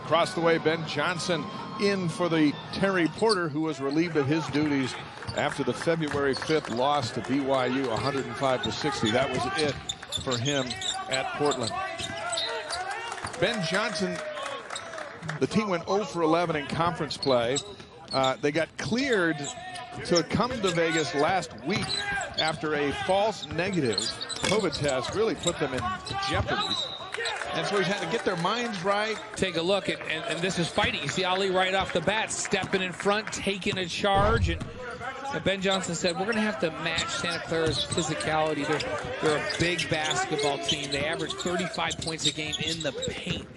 Across the way, Ben Johnson in for the Terry Porter, who was relieved of his duties after the February 5th loss to BYU, 105-60. That was it for him at Portland. Ben Johnson, the team went 0 for 11 in conference play. They got cleared to come to Vegas last week after a false negative COVID test really put them in jeopardy. And so he's had to get their minds right. Take a look, and this is fighting. You see Ali right off the bat stepping in front, taking a charge. And Ben Johnson said, we're going to have to match Santa Clara's physicality. They're a big basketball team. They average 35 points a game in the paint.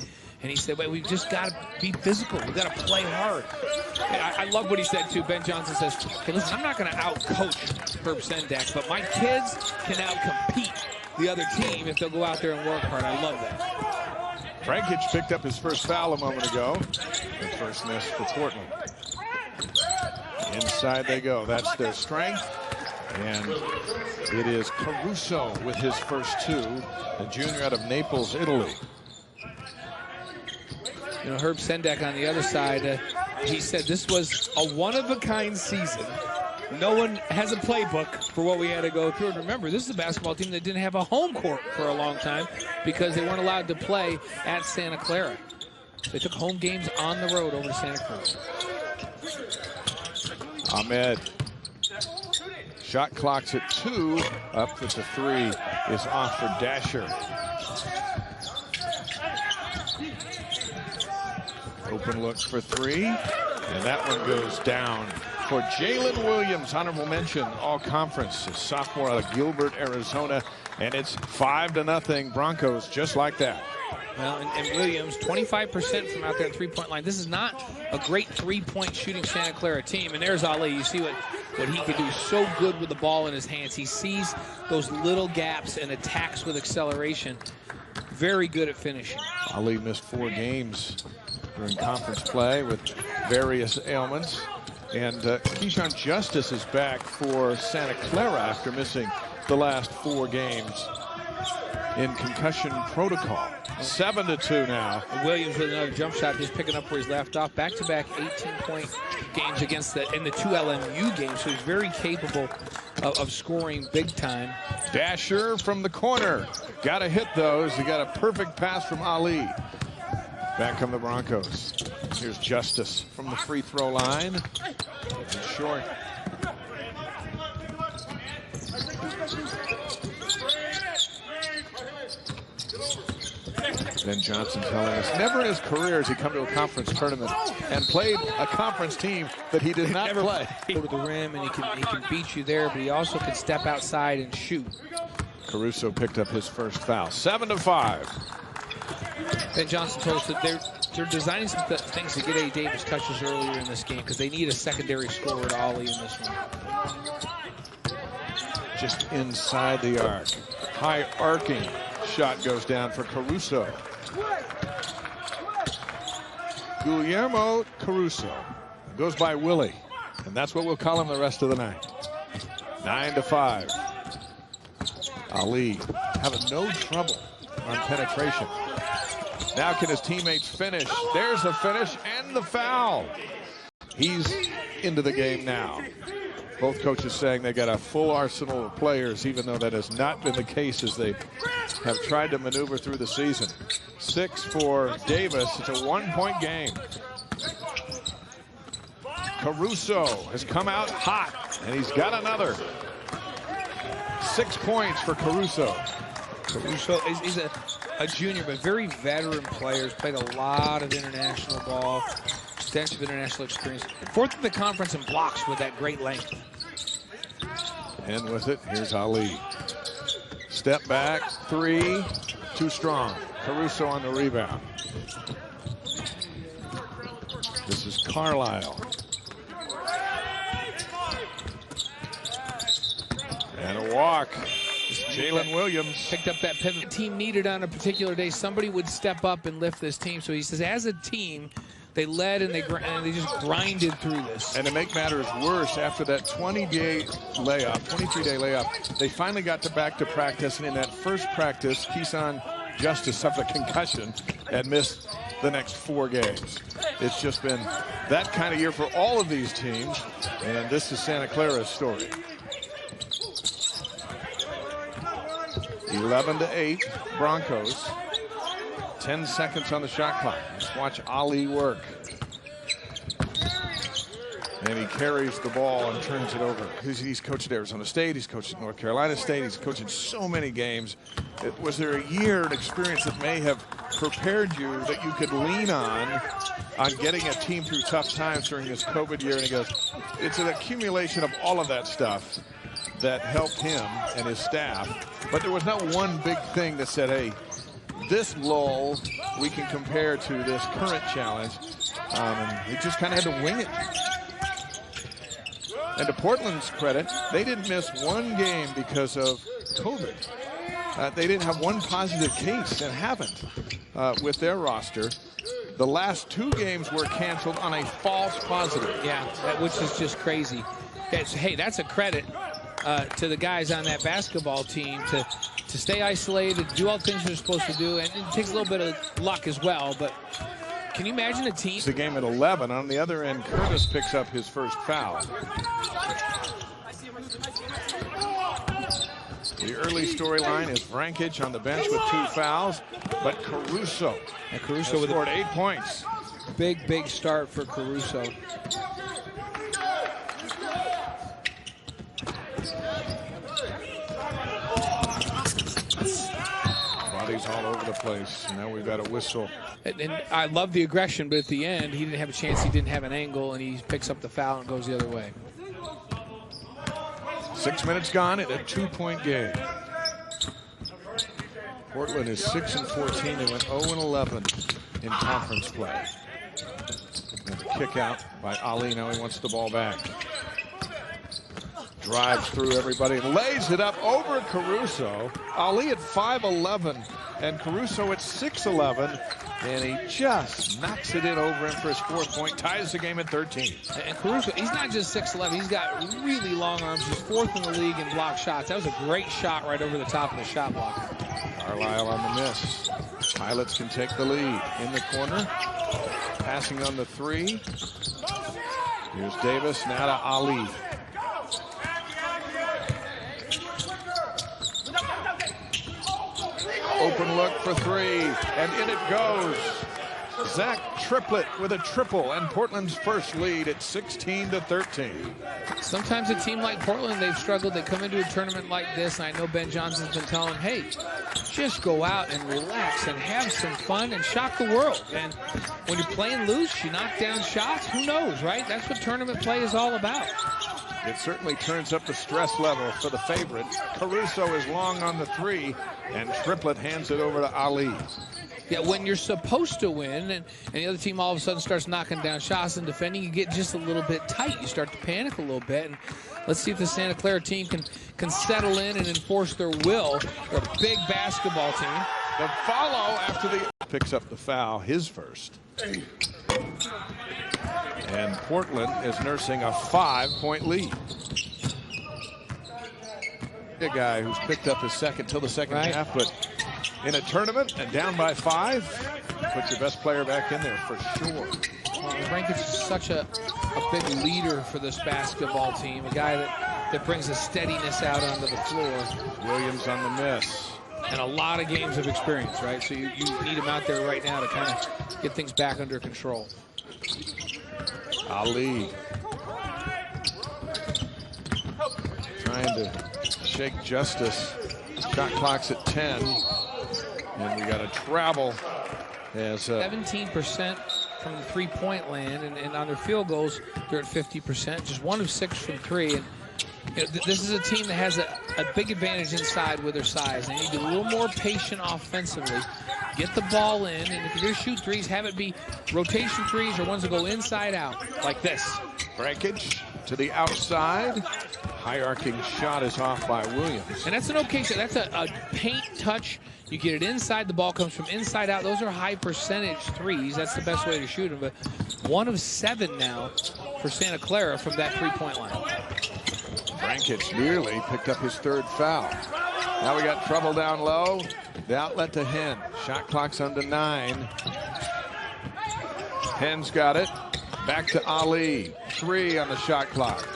And he said, wait, we've just got to be physical. We've got to play hard. I love what he said, too. Ben Johnson says, hey, listen, I'm not going to out-coach Herb Sendak, but my kids can out-compete the other team if they'll go out there and work hard. I love that. Frankic picked up his first foul a moment ago. The first miss for Portland. Inside they go. That's their strength. And it is Caruso with his first two, a junior out of Naples, Italy. You know, Herb Sendak on the other side, he said this was a one-of-a-kind season. No one has a playbook for what we had to go through. And remember, this is a basketball team that didn't have a home court for a long time because they weren't allowed to play at Santa Clara. They took home games on the road over to Santa Clara. Ahmed. Shot clock's at 2. Up with the 3 is off for Dasher. Open looks for 3. And that one goes down for Jalen Williams. Honorable mention, all conference. A sophomore out of Gilbert, Arizona. And it's 5-0 Broncos, just like that. Well, and Williams, 25% from out there at three-point line. This is not a great three-point shooting Santa Clara team. And there's Ali. You see what he can do. So good with the ball in his hands. He sees those little gaps and attacks with acceleration. Very good at finishing. Ali missed 4 games during conference play with various ailments. And Keyshawn Justice is back for Santa Clara after missing the last 4 games in concussion protocol. 7-2 now. And Williams with another jump shot, just picking up where he's left off. Back-to-back 18-point games against in the 2 LMU games, so he's very capable of scoring big time. Dasher from the corner. Got to hit those. He got a perfect pass from Ali. Back come the Broncos. Here's Justice from the free throw line. It's short. Ben Johnson telling us never in his career has he come to a conference tournament and played a conference team that he did not play. Go to the rim, and he can beat you there, but he also can step outside and shoot. Caruso picked up his first foul. 7-5. Ben Johnson told us that they're designing some things to get A. Davis touches earlier in this game because they need a secondary scorer to Ollie in this one. Just inside the arc. High arcing shot goes down for Caruso. Guillermo Caruso goes by Willie, and that's what we'll call him the rest of the night. 9-5. Ali having no trouble on penetration. Now can his teammates finish? There's a finish and the foul. He's into the game now. Both coaches saying they got a full arsenal of players, even though that has not been the case as they have tried to maneuver through the season. 6 for Davis. It's a 1-point game. Caruso has come out hot, and he's got another. 6 points for Caruso. Caruso is a junior, but very veteran player. He's played a lot of international ball, extensive international experience. 4th in the conference in blocks with that great length. And with it, here's Ali. Step back, 3, too strong. Caruso on the rebound. This is Carlisle. And a walk. Jalen Williams picked up that pivot. The team needed on a particular day. Somebody would step up and lift this team. So he says, as a team, they led and they just grinded through this. And to make matters worse, after that 23-day layup, they finally got back to practice. And in that first practice, Keyshawn Justice suffered a concussion and missed the next 4 games. It's just been that kind of year for all of these teams, and this is Santa Clara's story. 11-8 Broncos. 10 seconds on the shot clock. Let's watch Ali work. And he carries the ball and turns it over. He's coached at Arizona State. He's coached at North Carolina State. He's coached in so many games. Was there a year, an experience that may have prepared you that you could lean on getting a team through tough times during this COVID year? And he goes, it's an accumulation of all of that stuff that helped him and his staff. But there was not one big thing that said, hey, this lull we can compare to this current challenge. And he just kind of had to wing it. And to Portland's credit, they didn't miss one game because of COVID. They didn't have one positive case and haven't with their roster. The last 2 games were canceled on a false positive. Yeah, which is just crazy. Hey, that's a credit to the guys on that basketball team to stay isolated, do all the things they're supposed to do, and it takes a little bit of luck as well. But can you imagine a team? It's the game at 11. On the other end, Curtis picks up his first foul. The early storyline is Vrancic on the bench with 2 fouls, but Caruso scored 8 points. Big start for Caruso. Bodies all over the place. Now we've got a whistle. And I love the aggression, but at the end, he didn't have a chance. He didn't have an angle, and he picks up the foul and goes the other way. 6 minutes gone in a 2-point game. Portland is 6-14. They went 0-11 in conference play. And the kick out by Ali. Now he wants the ball back. Drives through everybody and lays it up over Caruso. Ali at 5'11", and Caruso at 6'11", and he just knocks it in over him for his 4th point, ties the game at 13. And Caruso, he's not just 6'11", he's got really long arms. He's 4th in the league in block shots. That was a great shot right over the top of the shot blocker. Carlisle on the miss. Pilots can take the lead in the corner. Passing on the 3. Here's Davis, now to Ali. Open look for 3, and in it goes. Zach Triplett with a triple, and Portland's first lead at 16-13. Sometimes a team like Portland, they've struggled. They come into a tournament like this, and I know Ben Johnson's been telling, hey, just go out and relax and have some fun and shock the world. And when you're playing loose, you knock down shots, who knows, right? That's what tournament play is all about. It certainly turns up the stress level for the favorite. Caruso is long on the 3, and Triplett hands it over to Ali. Yeah, when you're supposed to win and the other team all of a sudden starts knocking down shots and defending, you get just a little bit tight. You start to panic a little bit. And let's see if the Santa Clara team can settle in and enforce their will. They're a big basketball team. The follow after the picks up the foul, his first. And Portland is nursing a 5-point lead. A guy who's picked up his second till the second half, but in a tournament and down by 5, put your best player back in there for sure. Vrancic is such a big leader for this basketball team, a guy that brings a steadiness out onto the floor. Williams on the miss. And a lot of games of experience, right? So you need him out there right now to kind of get things back under control. Ali trying to shake Justice. Shot clock's at 10. And we got a travel as 17% from the 3-point land, and on their field goals, they're at 50%. Just 1 of 6 from 3. And you know, this is a team that has a big advantage inside with their size. They need to be a little more patient offensively. Get the ball in, and if you're going to shoot threes, have it be rotation threes or ones that go inside out, like this. Vrancic to the outside. High arcing shot is off by Williams. And that's an okay shot. That's a paint touch. You get it inside, the ball comes from inside out. Those are high percentage threes. That's the best way to shoot them. But 1 of 7 now for Santa Clara from that 3-point line. Vrancic nearly picked up his 3rd foul. Now we got trouble down low. The outlet to Hen. Shot clock's under 9. Henn's got it. Back to Ali. 3 on the shot clock.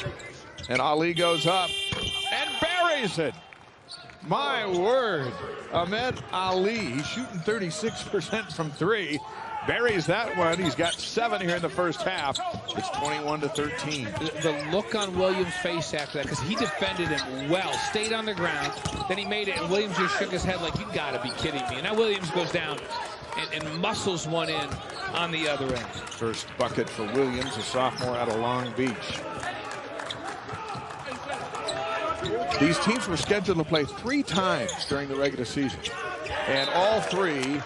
And Ali goes up and buries it. My word. Ahmed Ali, he's shooting 36% from 3. Buries that one. He's got 7 here in the first half. It's 21-13. The look on Williams' face after that, because he defended him well, stayed on the ground, then he made it, and Williams just shook his head like, you got to be kidding me. And now Williams goes down and muscles one in on the other end. First bucket for Williams, a sophomore out of Long Beach. These teams were scheduled to play 3 times during the regular season, and all 3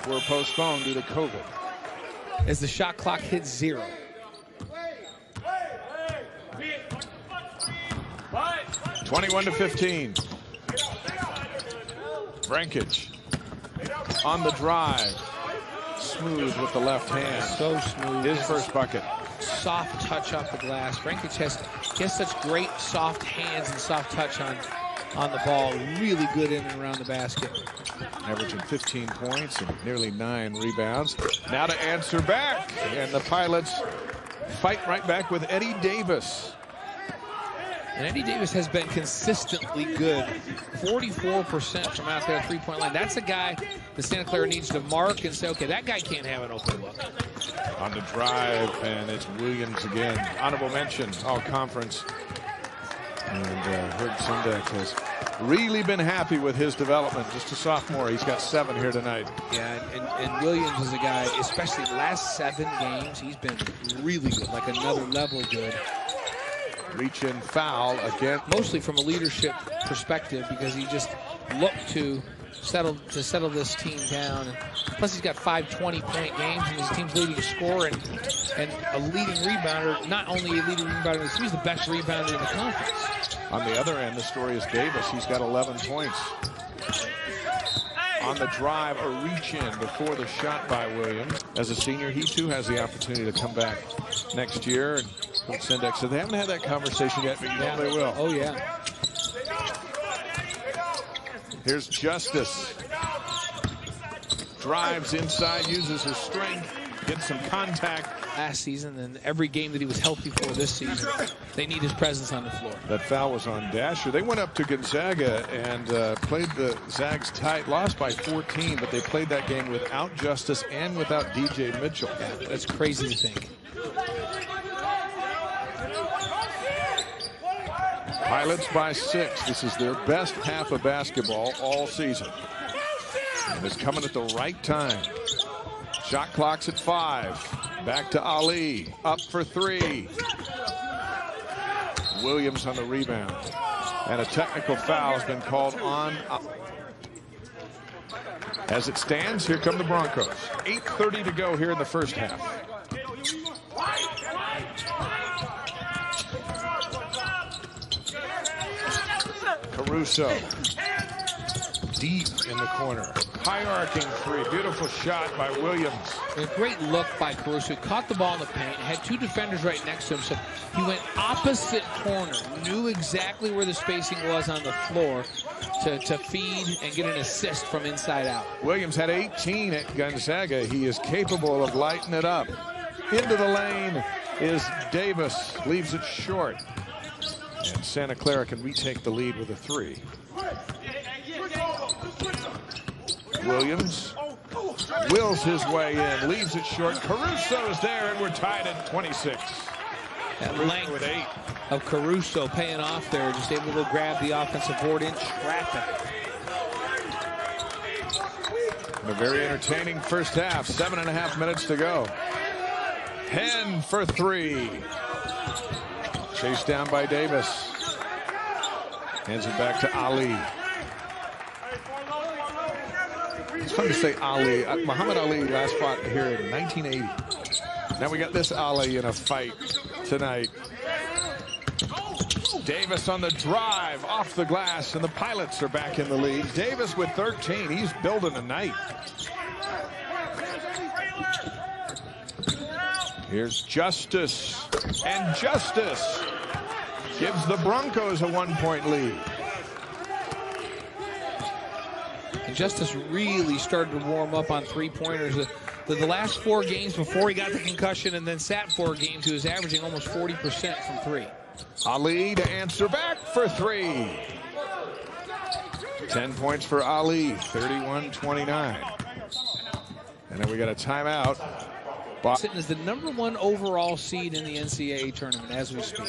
were postponed due to COVID. As the shot clock hits 0. (21-15). Vrancic on the drive. Smooth with the left hand. So smooth. His first bucket. Soft touch off the glass. Vrancic has such great soft hands and soft touch on the ball. Really good in and around the basket. Averaging 15 points and nearly 9 rebounds. Now to answer back. And the Pilots fight right back with Eddie Davis. And Eddie Davis has been consistently good. 44% from out there at three-point line. That's a guy that Santa Clara needs to mark and say, okay, that guy can't have an open look. On the drive, and it's Williams again. Honorable mention, all conference. And Herb Sendek has really been happy with his development. Just a sophomore. He's got 7 here tonight. Yeah, and Williams is a guy, especially last 7 games, he's been really good, like another level good. Reach in foul again. Mostly from a leadership perspective, because he just looked to settle this team down. And plus, he's got 5 20-point games, and his team's leading scorer and a leading rebounder. Not only a leading rebounder, he's the best rebounder in the conference. On the other end, the story is Davis. He's got 11 points. On the drive, a reach-in before the shot by Williams. As a senior, he too has the opportunity to come back next year. And Coach Sendek said they haven't had that conversation yet, but you know they will. Oh, yeah. Here's Justice. Drives inside, uses his strength, gets some contact. Last season, and every game that he was healthy for this season, they need his presence on the floor. That foul was on Dasher. They went up to Gonzaga and played the Zags tight, lost by 14, but they played that game without Justice and without DJ Mitchell. Yeah, that's crazy to think. Pilots by 6. This is their best half of basketball all season. And it's coming at the right time. Shot clock's at 5. Back to Ali. Up for 3. Williams on the rebound. And a technical foul has been called on. As it stands, here come the Broncos. 8:30 to go here in the first half. Caruso. Deep in the corner. High arcing 3. Beautiful shot by Williams. A great look by Caruso. Caught the ball in the paint. Had 2 defenders right next to him. So he went opposite corner. Knew exactly where the spacing was on the floor to feed and get an assist from inside out. Williams had 18 at Gonzaga. He is capable of lighting it up. Into the lane is Davis. Leaves it short. And Santa Clara can retake the lead with a 3. Williams wills his way in, leaves it short. Caruso is there, and we're tied at 26. That length with 8 of Caruso paying off there, just able to grab the offensive board in traffic. A very entertaining first half. 7.5 minutes to go. Henn for 3. Chased down by Davis. Hands it back to Ali. It's fun to say Ali. Muhammad Ali last fought here in 1980. Now we got this Ali in a fight tonight. Davis on the drive off the glass, and the Pilots are back in the lead. Davis with 13. He's building a night. Here's Justice, and Justice gives the Broncos a 1-point lead. And Justice really started to warm up on 3-pointers. the last 4 games before he got the concussion and then sat 4 games, he was averaging almost 40% from 3. Ali to answer back for 3. 10 points for Ali, 31-29. And then we got a timeout. Sitting as the #1 overall seed in the NCAA tournament as we speak.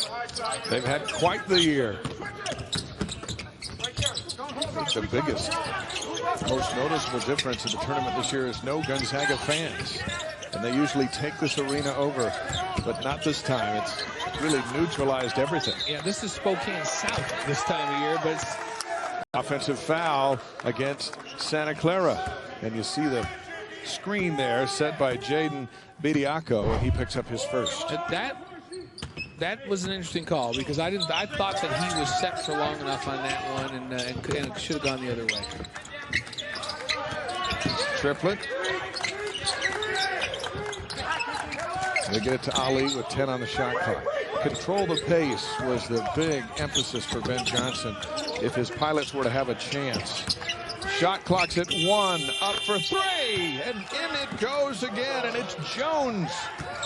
They've had quite the year. I think the biggest, most noticeable difference in the tournament this year is no Gonzaga fans. And they usually take this arena over, but not this time. It's really neutralized everything. Yeah, this is Spokane South this time of year, but it's... Offensive foul against Santa Clara. And you see the screen there set by Jaden Bediako, and he picks up his first. That was an interesting call because I thought that he was set for long enough on that one, and it should have gone the other way. Triplet. They get it to Ali with 10 on the shot clock. Control the pace was the big emphasis for Ben Johnson if his pilots were to have a chance. Shot clock's at 1, up for 3, and in it goes again, and it's Jones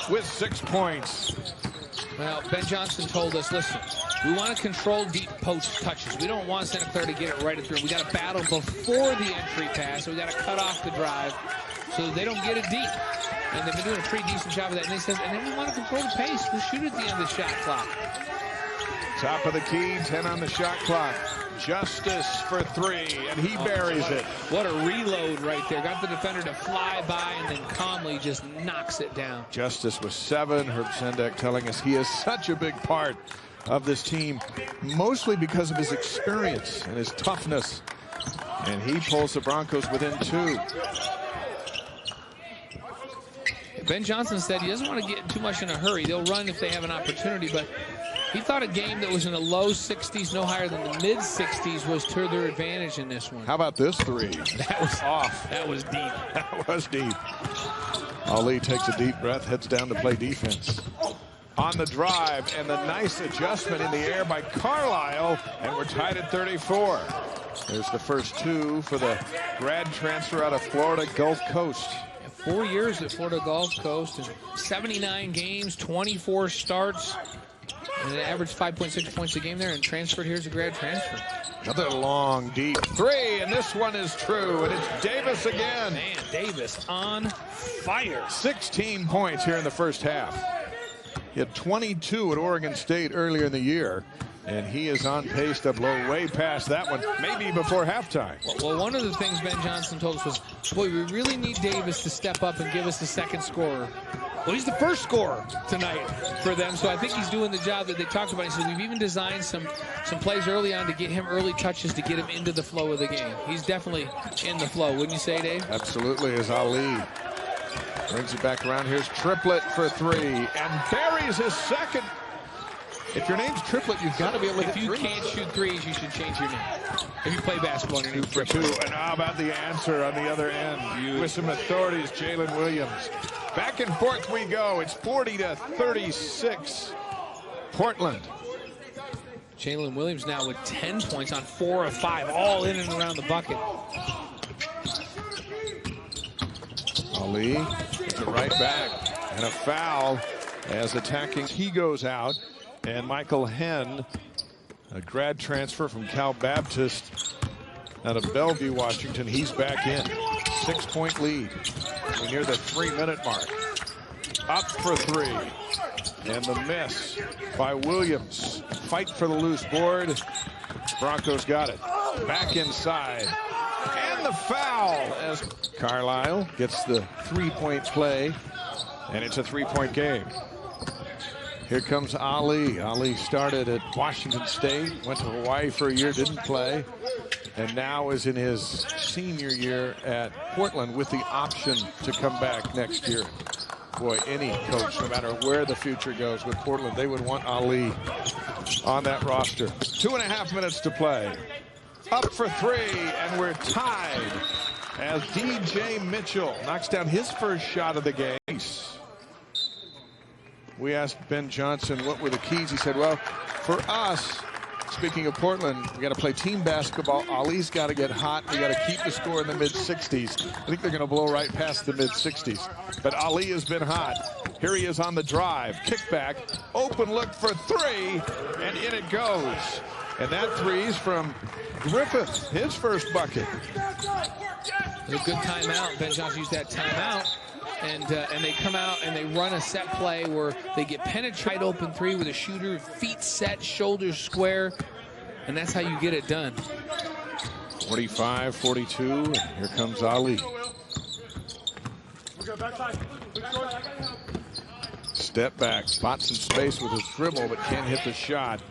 with 6 points. Well, Ben Johnson told us, listen, we want to control deep post touches. We don't want Santa Clara to get it right at the rim. We got to battle before the entry pass, so we got to cut off the drive so that they don't get it deep. And they've been doing a pretty decent job of that. And they says, and then we want to control the pace. We'll shoot at the end of the shot clock. Top of the key, 10 on the shot clock. Justice for 3, and he buries it. What a reload right there. Got the defender to fly by and then calmly just knocks it down. Justice with 7. Herb Sendek telling us he is such a big part of this team, mostly because of his experience and his toughness. And he pulls the Broncos within 2. Ben Johnson said he doesn't want to get too much in a hurry. They'll run if they have an opportunity, but he thought a game that was in the low 60s, no higher than the mid 60s, was to their advantage in this one. How about this 3? That was off. That was deep. That was deep. Ali takes a deep breath, heads down to play defense. On the drive, and the nice adjustment in the air by Carlisle, and we're tied at 34. There's the first 2 for the grad transfer out of Florida Gulf Coast. 4 years at Florida Gulf Coast, and 79 games, 24 starts, and an average 5.6 points a game there, and transferred here as a grad transfer. Another long, deep 3, and this one is true, and it's Davis again. Man, Davis on fire. 16 points here in the first half. He had 22 at Oregon State earlier in the year, and he is on pace to blow way past that one, maybe before halftime. Well, one of the things Ben Johnson told us was, boy, we really need Davis to step up and give us the second scorer. Well, he's the first scorer tonight for them, so I think he's doing the job that they talked about. He said we've even designed some plays early on to get him early touches to get him into the flow of the game. He's definitely in the flow, wouldn't you say, Dave? Absolutely, as Ali brings it back around. Here's Triplet for 3, and buries his second. If your name's Triplet, you've got to be able to hit If you 3. can't shoot threes, you should change your name. If you play basketball, your name's 2 for 2, and how about the answer on the other end? With some authority is Jalen Williams. Back and forth we go. It's 40-36. Portland. Jalen Williams now with 10 points on 4 of 5, all in and around the bucket. Ali gets it right back, and a foul as attacking. He goes out, and Michael Henn, a grad transfer from Cal Baptist out of Bellevue, Washington, he's back in. 6-point lead. We're near the 3-minute mark. Up for 3, and the miss by Williams. Fight for the loose board. Broncos got it. Back inside. And the foul as Carlisle gets the 3-point play, and it's a 3-point game. Here comes Ali. Ali started at Washington State, went to Hawaii for a year, didn't play, and now is in his senior year at Portland with the option to come back next year. Boy, any coach, no matter where the future goes with Portland, they would want Ali on that roster. 2.5 minutes to play. Up for 3, and we're tied as DJ Mitchell knocks down his first shot of the game. We asked Ben Johnson what were the keys. He said, well, for us, Speaking of Portland, we got to play team basketball. Ali's got to get hot. We got to keep the score in the mid-60s. I think they're going to blow right past the mid-60s. But Ali has been hot. Here he is on the drive. Kickback. Open look for three. And in it goes. And that three's from Griffith, his first bucket. A good timeout. Ben Johnson used that timeout. And they come out and they run a set play where they get penetrate open three with a shooter, feet set, shoulders square, and that's how you get it done. 45-42, and here comes Ali. Step back, spots some space with his dribble, but can't hit the shot.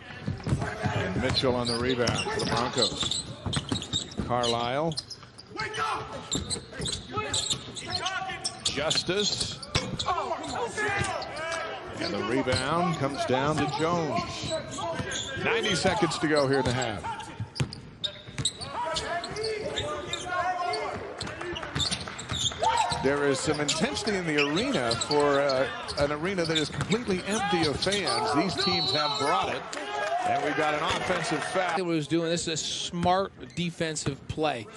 And Mitchell on the rebound for the Broncos. Carlisle. Justice. And the rebound comes down to Jones. 90 seconds to go here in the half. There is some intensity in the arena for an arena that is completely empty of fans. These teams have brought it. And we've got an offensive foul. What he was doing, this is a smart defensive play.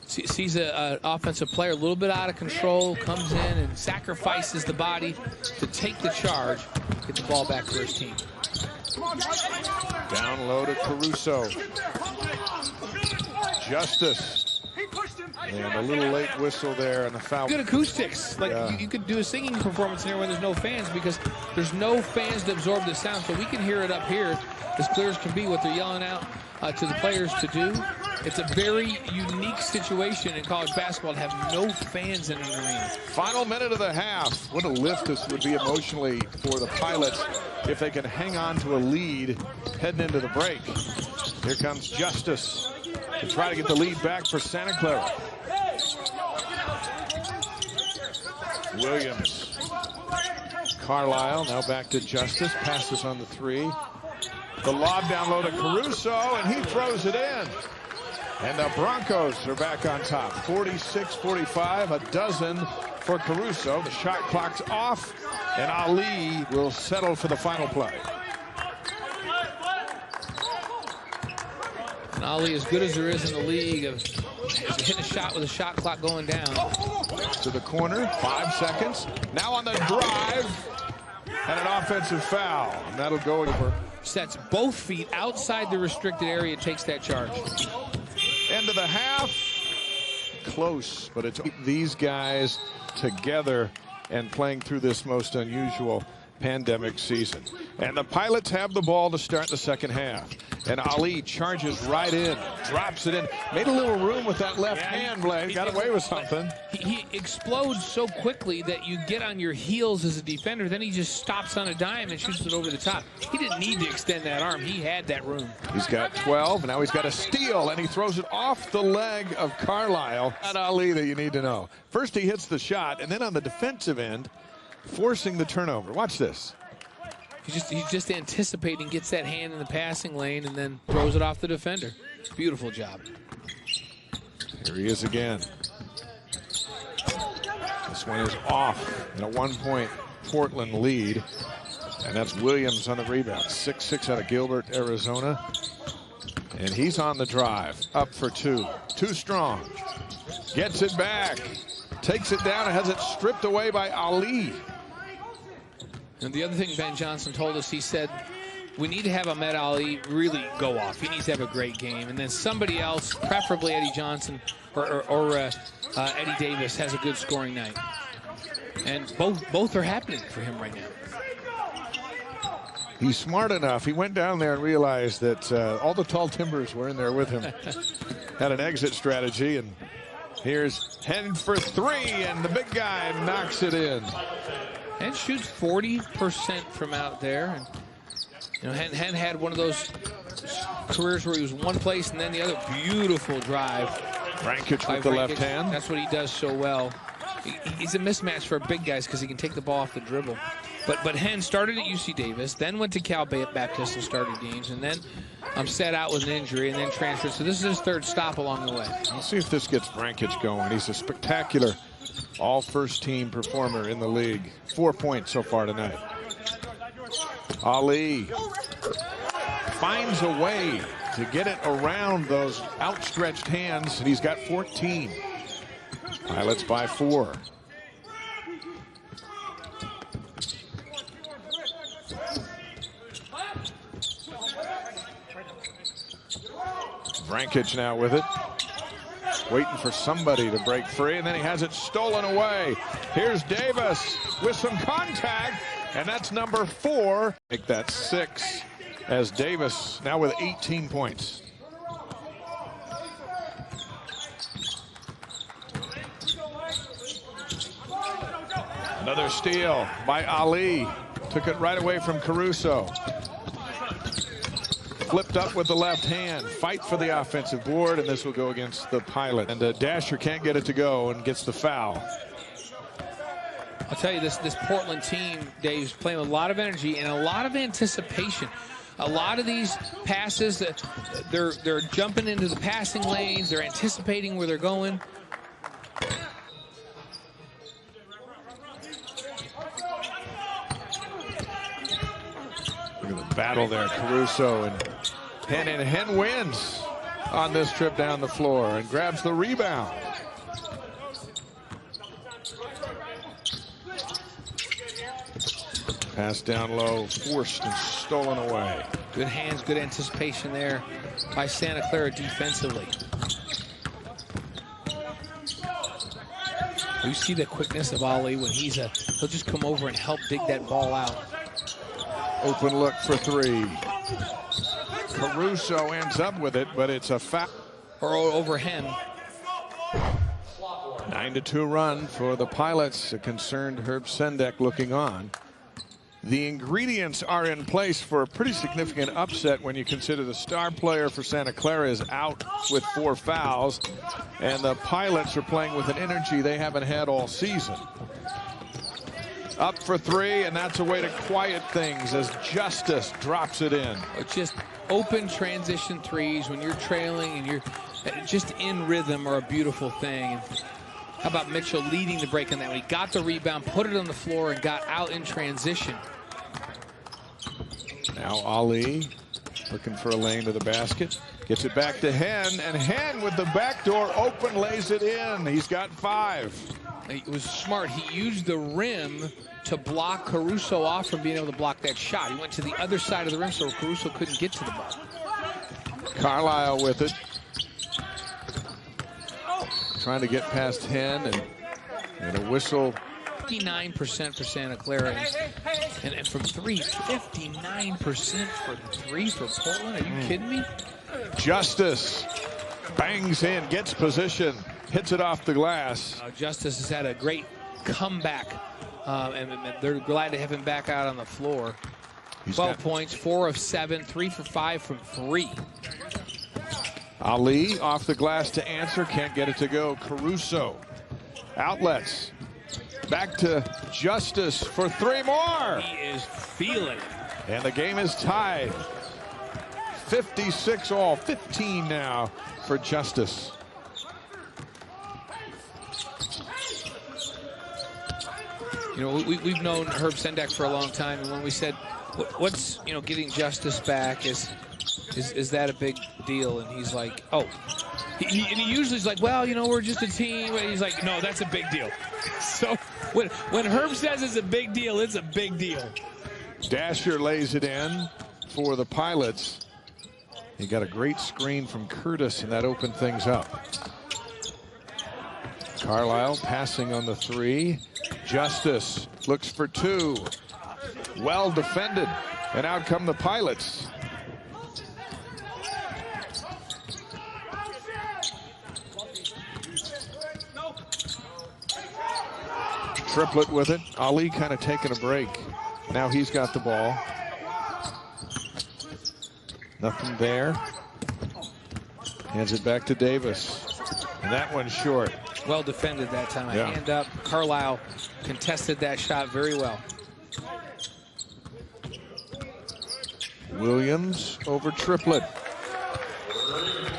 Sees an offensive player a little bit out of control, comes in and sacrifices the body to take the charge, get the ball back for his team. Down low to Caruso. Justice. And a little late whistle there and the foul. Good acoustics. Like you could do a singing performance in here when there's no fans, because there's no fans to absorb the sound. So we can hear it up here as clear as can be what they're yelling out to the players to do. It's a very unique situation in college basketball to have no fans in an arena. Final minute of the half. What a lift this would be emotionally for the Pilots if they can hang on to a lead heading into the break. Here comes Justice to try to get the lead back for Santa Clara. Williams. Carlisle now back to Justice. Passes on the three. The lob down low to Caruso, and he throws it in. And the Broncos are back on top. 46-45, a dozen for Caruso. The shot clock's off, and Ali will settle for the final play. And Ali, as good as there is in the league, of hitting a shot with a shot clock going down. To the corner, 5 seconds. Now on the drive, and an offensive foul. And that'll go over. Sets both feet outside the restricted area, takes that charge. End of the half. Close, but it's these guys together and playing through this most unusual pandemic season. And the Pilots have the ball to start the second half. And Ali charges right in, drops it in. Made a little room with that left hand, Blade. Got away with something. He explodes so quickly that you get on your heels as a defender. Then he just stops on a dime and shoots it over the top. He didn't need to extend that arm. He had that room. He's got 12. Now he's got a steal, and he throws it off the leg of Carlisle. Not Ali that you need to know. First he hits the shot, and then on the defensive end, forcing the turnover. Watch this. He's just anticipating, gets that hand in the passing lane, and then throws it off the defender. Beautiful job. Here he is again. This one is off in a 1-point Portland lead. And that's Williams on the rebound. 6'6" out of Gilbert, Arizona. And he's on the drive. Up for two. Too strong. Gets it back. Takes it down and has it stripped away by Ali. And the other thing Ben Johnson told us, he said, we need to have Ahmed Ali really go off. He needs to have a great game. And then somebody else, preferably Eddie Johnson or Eddie Davis, has a good scoring night. And both are happening for him right now. He's smart enough. He went down there and realized that all the tall timbers were in there with him. Had an exit strategy, and here's Hen for three, and the big guy knocks it in. Hen shoots 40% from out there. And, you know, Hen had one of those careers where he was one place and then the other. Beautiful drive. Rankic with the left hand. That's what he does so well. He's a mismatch for big guys because he can take the ball off the dribble. But Hen started at UC Davis, then went to Cal Baptist and started games, and then set out with an injury and then transferred. So this is his third stop along the way. Let's see if this gets Rankic going. He's a spectacular all-first-team performer in the league. 4 points so far tonight. Ali. finds a way to get it around those outstretched hands, and he's got 14. Pilots by 4. Vrancic now with it. Waiting for somebody to break free, and then he has it stolen away. Here's Davis with some contact, and that's number 4. Make that 6 as Davis now with 18 points. Another steal by Ali. Took it right away from Caruso. Flipped up with the left hand. Fight for the offensive board, and this will go against the Pilot. And Dasher can't get it to go and gets the foul. I'll tell you, this Portland team, Dave's playing with a lot of energy and a lot of anticipation. A lot of these passes, they're jumping into the passing lanes. They're anticipating where they're going. Look at the battle there, Caruso and Hen wins on this trip down the floor and grabs the rebound. Pass down low, forced and stolen away. Good hands, good anticipation there by Santa Clara defensively. You see the quickness of Ali when he'll just come over and help dig that ball out. Open look for 3. Caruso ends up with it, but it's a foul. Or over Hen. 9-2 run for the Pilots. A concerned Herb Sendek looking on. The ingredients are in place for a pretty significant upset when you consider the star player for Santa Clara is out with 4 fouls, and the Pilots are playing with an energy they haven't had all season. Up for 3, and that's a way to quiet things as Justice drops it in. It's just open transition threes when you're trailing and you're just in rhythm are a beautiful thing. How about Mitchell leading the break on that one? He got the rebound, put it on the floor, and got out in transition. Now Ali looking for a lane to the basket. Gets it back to Hen, and Hen with the back door open lays it in. He's got 5. It was smart. He used the rim to block Caruso off from being able to block that shot. He went to the other side of the rim so Caruso couldn't get to the ball. Carlisle with it. Trying to get past Hen, and a whistle. 59% for Santa Clara. And from 3, 59% for 3 for Portland. Are you kidding me? Justice bangs in, gets position, hits it off the glass. Justice has had a great comeback, and they're glad to have him back out on the floor. 12 points, 4 of 7, 3 for 5 from 3. Ali off the glass to answer, can't get it to go. Caruso outlets, back to Justice for 3 more. He is feeling it. And the game is tied. 56 all, 15 now for Justice. You know, we've known Herb Sendek for a long time, and when we said, what's, getting Justice back, is that a big deal? And he's like, oh. He usually is like, well, we're just a team. And he's like, no, that's a big deal. So when Herb says it's a big deal, it's a big deal. Dasher lays it in for the Pilots. He got a great screen from Curtis, and that opened things up. Carlisle passing on the 3. Justice looks for 2. Well defended, and out come the Pilots. Triplet with it. Ali kind of taking a break. Now he's got the ball. Nothing there. Hands it back to Davis. And that one's short. Well defended that time. Yeah. Hand up. Carlisle contested that shot very well. Williams over Triplet.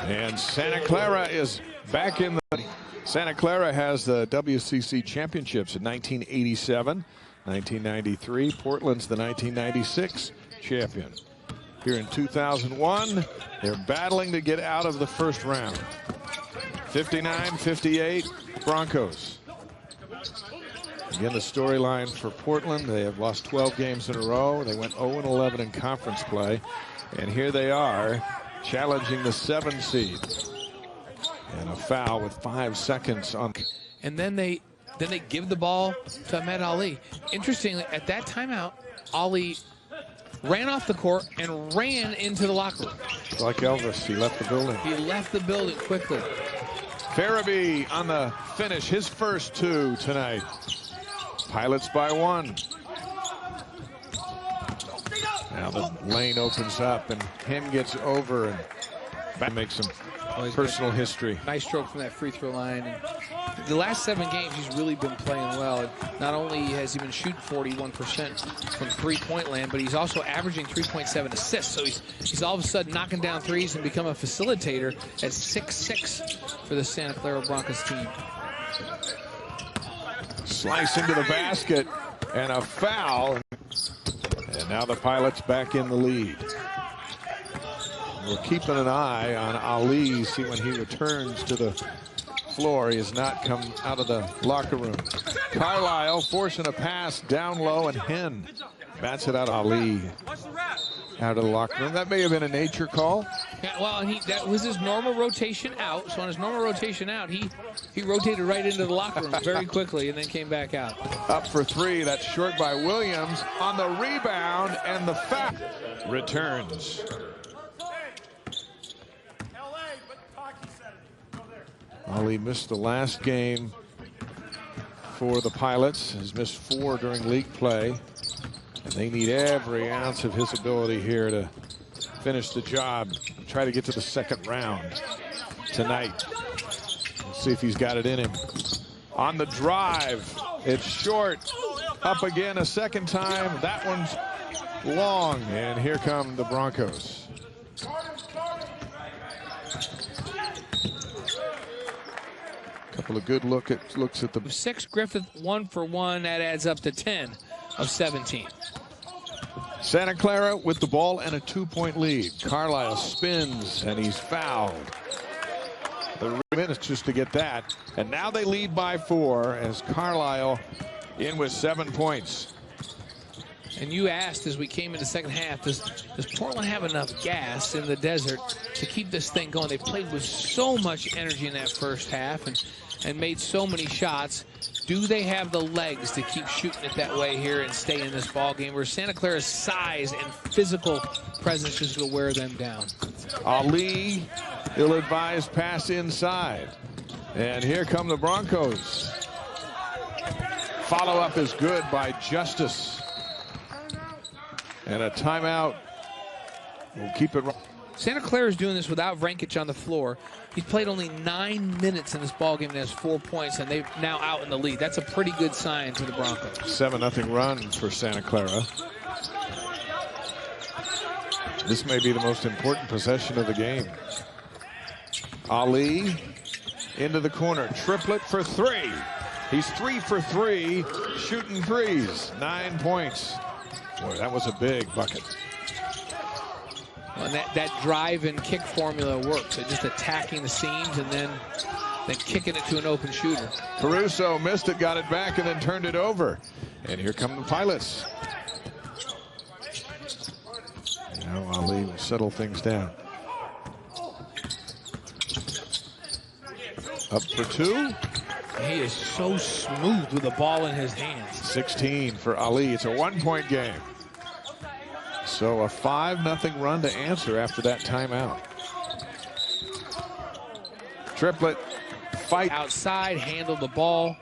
And Santa Clara is back in the... Santa Clara has the WCC championships in 1987, 1993. Portland's the 1996 champion. here in 2001. They're battling to get out of the first round. 59-58 Broncos. Again, the storyline for Portland, they have lost 12 games in a row. They went 0-11 in conference play. And here they are challenging the 7 seed. And a foul with 5 seconds on. And then they give the ball to Ahmed Ali. Interestingly, at that timeout, Ali ran off the court and ran into the locker room. Like Elvis, he left the building. He left the building quickly. Farabee on the finish, his first 2 tonight. Pilots by 1. Now the lane opens up and Hen gets over and makes some personal history. Nice stroke from that free throw line. And the last 7 games, he's really been playing well. Not only has he been shooting 41% from three-point land, but he's also averaging 3.7 assists. So he's all of a sudden knocking down threes and become a facilitator at 6'6" for the Santa Clara Broncos team. Slice into the basket and a foul. And now the Pilots back in the lead. We're keeping an eye on Ali, see when he returns to the floor. He has not come out of the locker room. Carlisle forcing a pass down low, and Hen bats it out. Ali out of the locker room. That may have been a nature call. Yeah, well, and that was his normal rotation out. So on his normal rotation out, he rotated right into the locker room very quickly and then came back out. Up for 3. That's short by Williams on the rebound, and the foul returns. Ali missed the last game for the Pilots. Has missed 4 during league play. And they need every ounce of his ability here to finish the job. Try to get to the second round tonight. Let's see if he's got it in him. On the drive, it's short. Up again a second time. That one's long. And here come the Broncos. Couple of good looks at the 6. Griffith 1 for 1. That adds up to 10 of 17. Santa Clara with the ball and a 2-point lead. Carlisle spins and he's fouled. The minutes just to get that. And now they lead by 4 as Carlisle in with 7 points. And you asked as we came into the second half, does Portland have enough gas in the desert to keep this thing going? They played with so much energy in that first half and made so many shots. Do they have the legs to keep shooting it that way here and stay in this ball game where Santa Clara's size and physical presence is going to wear them down? Ali, ill-advised pass inside. And here come the Broncos. Follow-up is good by Justice. And a timeout will keep it. Santa Clara is doing this without Vrankic on the floor. He's played only 9 minutes in this ballgame and has 4 points, and they're now out in the lead. That's a pretty good sign for the Broncos. 7-0 run for Santa Clara. This may be the most important possession of the game. Ali into the corner. Triplet for 3. He's 3 for 3, shooting threes. 9 points. Boy, that was a big bucket. Well, and that drive and kick formula works. They're just attacking the seams and then kicking it to an open shooter. Caruso missed it, got it back, and then turned it over. And here come the Pilots. Now Ali will settle things down. Up for 2. He is so smooth with the ball in his hands. 16 for Ali. It's a 1-point game. So a 5-0 run to answer after that timeout. Triplet fight. Outside, handle the ball.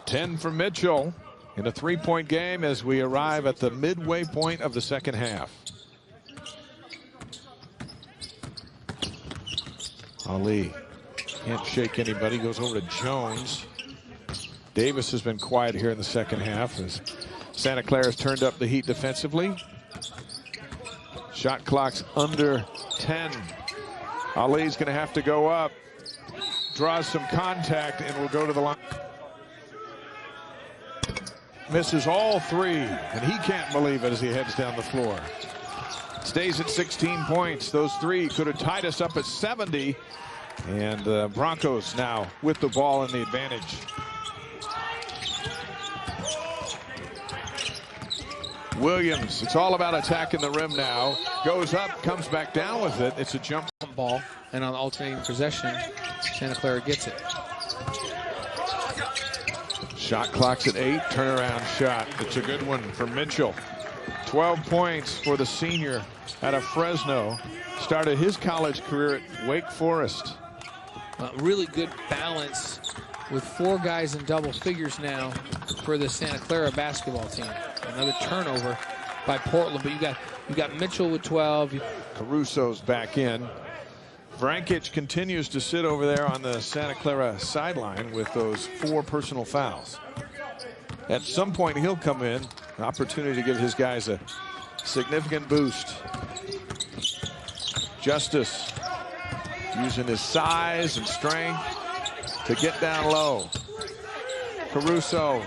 10 for Mitchell in a 3-point game as we arrive at the midway point of the second half. Ali can't shake anybody, goes over to Jones. Davis has been quiet here in the second half as Santa Clara's turned up the heat defensively. Shot clock's under 10. Ali's going to have to go up. Draws some contact and will go to the line. misses all three, and he can't believe it as he heads down the floor. Stays at 16 points. Those three could have tied us up at 70, and the Broncos now with the ball and the advantage. Williams, it's all about attacking the rim now. Goes up, comes back down with it. It's a jump ball, and on alternating possession, Santa Clara gets it. Shot clock's at 8, turnaround shot. It's a good one for Mitchell. 12 points for the senior out of Fresno. Started his college career at Wake Forest. Really good balance with 4 guys in double figures now for the Santa Clara basketball team. Another turnover by Portland, but you got Mitchell with 12. Caruso's back in. Vrankic continues to sit over there on the Santa Clara sideline with those 4 personal fouls. At some point he'll come in, an opportunity to give his guys a significant boost. Justice using his size and strength to get down low. Caruso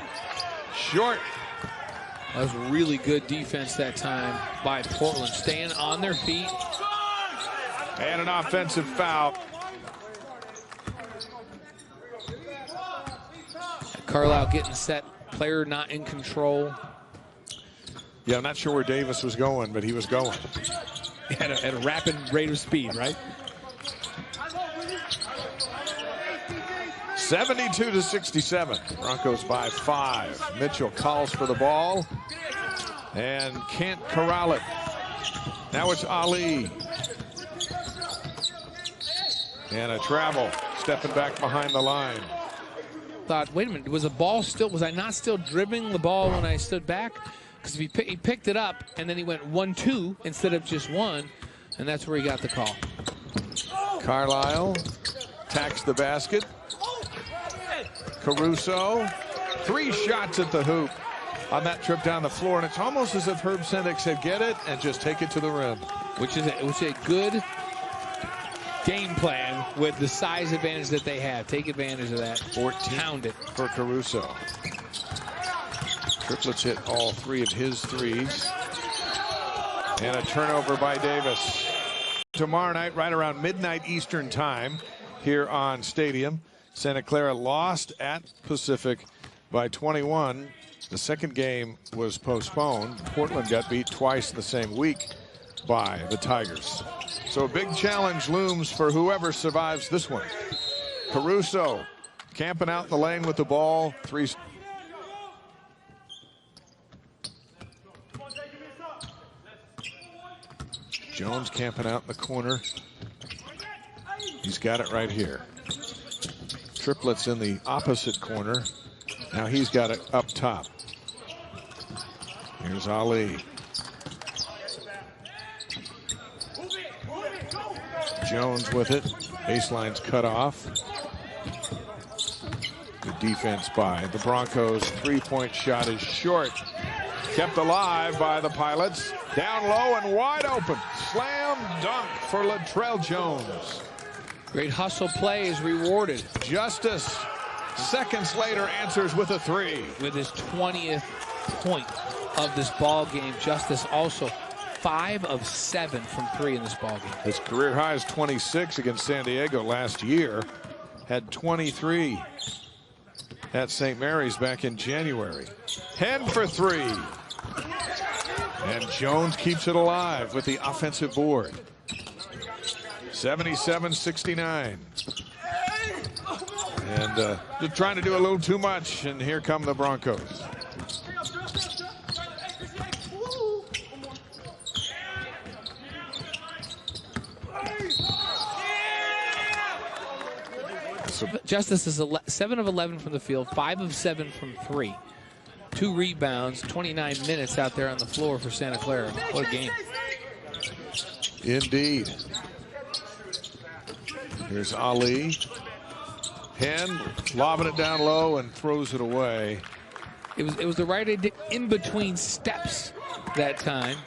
short. That was really good defense that time by Portland, staying on their feet. And an offensive foul. Carlisle getting set, player not in control. Yeah, I'm not sure where Davis was going, but he was going. At a rapid rate of speed, right? 72-67. Broncos by 5. Mitchell calls for the ball and can't corral it. Now it's Ali. And a travel, stepping back behind the line. Thought, wait a minute, was I not still dribbling the ball when I stood back? Because he picked it up and then he went 1-2 instead of just 1, and that's where he got the call. Carlisle attacks the basket. Caruso, 3 shots at the hoop on that trip down the floor, and it's almost as if Herb Sendek said, get it and just take it to the rim. Which is a good game plan with the size advantage that they have. Take advantage of that. 14 Pound it for Caruso. Triplets hit all 3 of his threes. And a turnover by Davis. Tomorrow night, right around midnight Eastern time, here on Stadium. Santa Clara lost at Pacific by 21. The second game was postponed. Portland got beat twice the same week by the Tigers. So a big challenge looms for whoever survives this one. Caruso camping out in the lane with the ball. 3. Jones camping out in the corner. He's got it right here. Triplets in the opposite corner. Now he's got it up top. Here's Ali. Jones with it. Baseline's cut off. Good defense by the Broncos. 3-point shot is short. Kept alive by the Pilots. Down low and wide open. Slam dunk for Latrell Jones. Great hustle play is rewarded. Justice, seconds later, answers with a 3. With his 20th point of this ball game. Justice also 5 of 7 from 3 in this ball game. His career high is 26 against San Diego last year. Had 23 at St. Mary's back in January. 10 for 3. And Jones keeps it alive with the offensive board. 77-69. And they're trying to do a little too much, and here come the Broncos. So Justice is 7 of 11 from the field, 5 of 7 from 3. 2 rebounds, 29 minutes out there on the floor for Santa Clara. What a game. Indeed. Here's Ali. Hen lobbing it down low and throws it away. It was the right idea in between steps that time.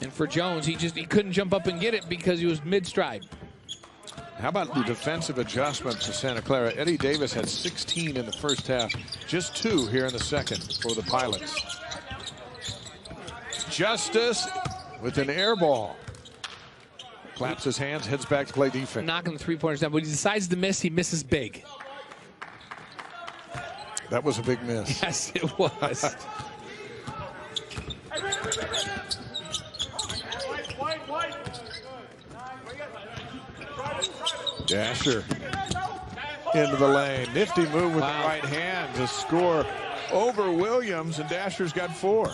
And for Jones, he couldn't jump up and get it because he was mid-stride. How about the defensive adjustments for Santa Clara? Eddie Davis had 16 in the first half, just 2 here in the second for the Pilots. Justice with an air ball. Claps his hands, heads back to play defense. Knocking the three-pointers down, but he decides to miss. He misses big. That was a big miss. Yes, it was. Dasher into the lane. Nifty move with the right hand to score over Williams, and Dasher's got 4.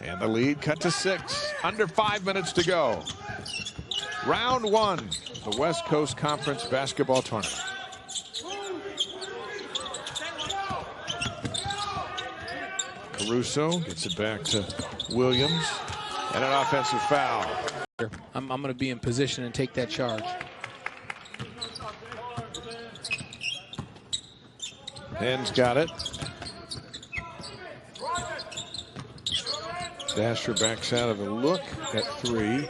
And the lead cut to 6. Under 5 minutes to go. Round 1, the West Coast Conference basketball tournament. Caruso gets it back to Williams, and an offensive foul. I'm going to be in position and take that charge. Hen's got it. Dasher backs out of a look at 3.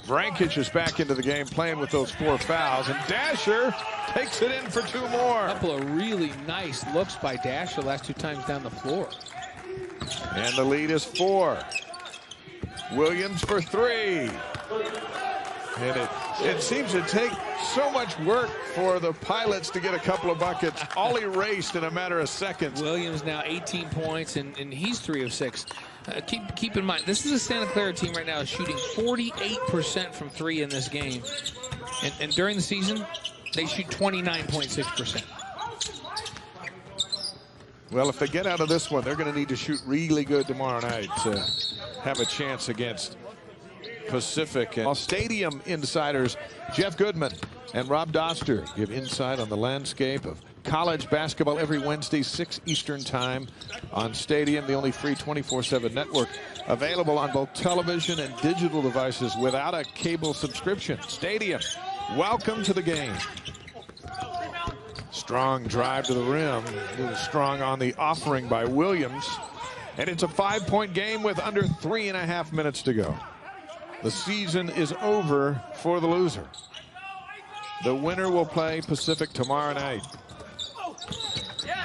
Vrankic is back into the game playing with those 4 fouls, and Dasher takes it in for 2 more. A couple of really nice looks by Dasher last 2 times down the floor. And the lead is 4. Williams for 3. And it seems to take so much work for the Pilots to get a couple of buckets, all erased in a matter of seconds. Williams now 18 points, and he's 3 of 6. Keep in mind, this is a Santa Clara team right now shooting 48% from 3 in this game. And during the season, they shoot 29.6%. Well, if they get out of this one, they're going to need to shoot really good tomorrow night to have a chance against Pacific. And Stadium insiders Jeff Goodman and Rob Doster give insight on the landscape of college basketball every Wednesday, 6 Eastern time on Stadium, the only free 24/7 network available on both television and digital devices without a cable subscription. Stadium, welcome to the game. Strong drive to the rim, a little strong on the offering by Williams, and it's a 5-point game with under 3.5 minutes to go. The season is over for the loser. The winner will play Pacific tomorrow night.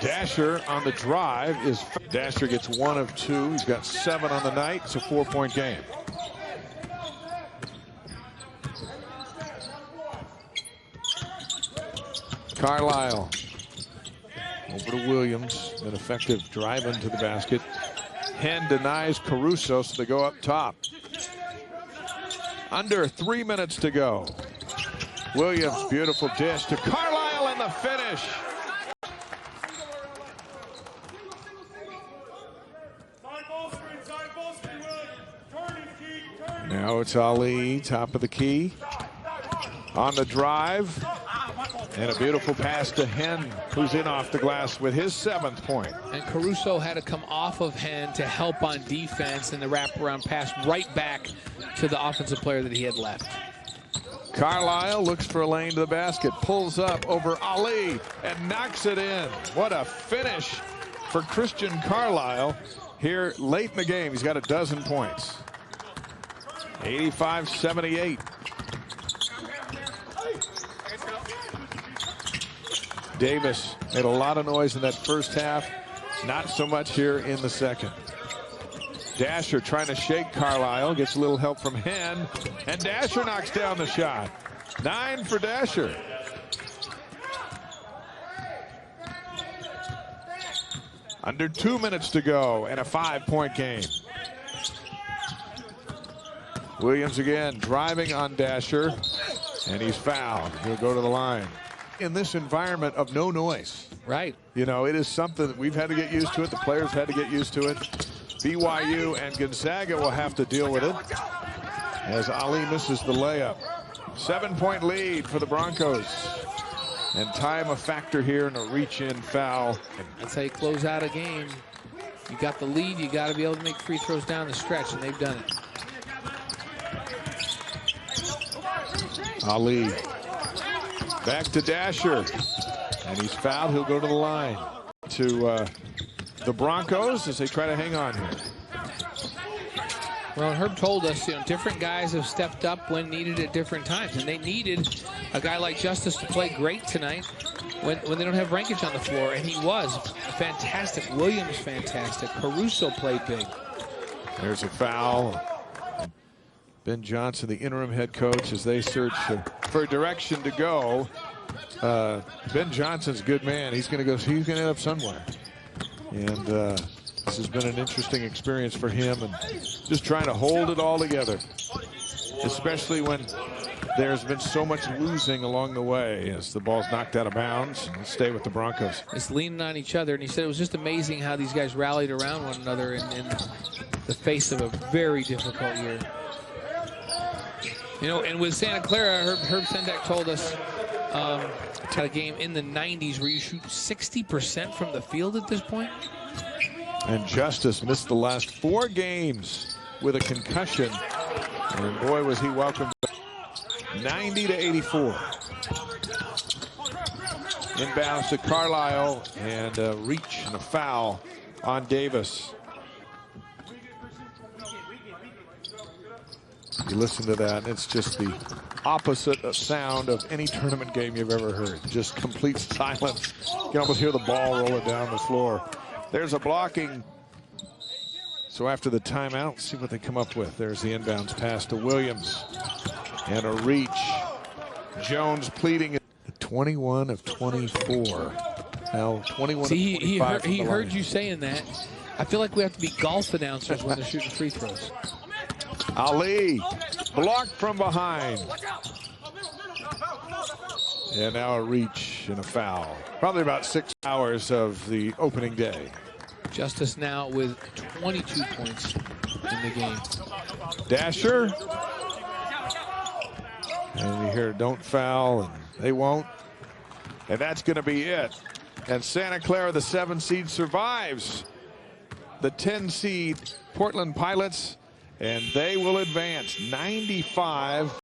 Dasher on the drive is Dasher gets 1 of 2. He's got 7 on the night. It's a 4-point game. Carlisle over to Williams. An effective drive into the basket. Hen denies Caruso, so they go up top. Under 3 minutes to go. Williams, beautiful dish to Carlisle, and the finish. Now it's Ali, top of the key. On the drive. And a beautiful pass to Hen, who's in off the glass with his 7th point. And Caruso had to come off of Hen to help on defense, and the wraparound pass right back to the offensive player that he had left. Carlisle looks for a lane to the basket, pulls up over Ali, and knocks it in. What a finish for Christian Carlisle here late in the game. He's got 12 points. 85-78. Davis made a lot of noise in that first half. Not so much here in the second. Dasher trying to shake Carlisle. Gets a little help from Hen. And Dasher knocks down the shot. 9 for Dasher. Under 2 minutes to go and a 5-point game. Williams again driving on Dasher. And he's fouled. He'll go to the line. In this environment of no noise. Right. You know, it is something that we've had to get used to it. The players had to get used to it. BYU and Gonzaga will have to deal with it as Ali misses the layup. 7-point lead for the Broncos. And time a factor here in a reach-in foul. That's how you close out a game. You got the lead, you got to be able to make free throws down the stretch, and they've done it. Ali. Back to Dasher. And he's fouled. He'll go to the line. To the Broncos as they try to hang on here. Well, Herb told us, different guys have stepped up when needed at different times, and they needed a guy like Justice to play great tonight when they don't have Rankage on the floor, and he was fantastic. Williams fantastic. Caruso played big. There's a foul. Ben Johnson, the interim head coach, as they search for direction to go. Ben Johnson's a good man. He's going to go. He's going to end up somewhere. And this has been an interesting experience for him, and just trying to hold it all together, especially when there's been so much losing along the way as the ball's knocked out of bounds. And stay with the Broncos. It's leaning on each other, and he said it was just amazing how these guys rallied around one another in the face of a very difficult year. And with Santa Clara, Herb Sendak told us had a game in the 90s where you shoot 60% from the field at this point. And Justice missed the last 4 games with a concussion. And boy, was he welcomed. 90-84. Inbounds to Carlisle, and a reach and a foul on Davis. You listen to that, and it's just the opposite of sound of any tournament game you've ever heard. Just complete silence. You can almost hear the ball rolling down the floor. There's a blocking. So after the timeout, see what they come up with. There's the inbounds pass to Williams. And a reach. Jones pleading at 21 of 24. Now 21 See, of 25. he heard you saying that. I feel like we have to be golf announcers when they're shooting free throws. Ali blocked from behind. And now a reach and a foul. Probably about 6 hours of the opening day. Justice now with 22 points in the game. Dasher. And you hear don't foul, and they won't. And that's going to be it. And Santa Clara, the 7 seed, survives the 10 seed Portland Pilots, and they will advance 95.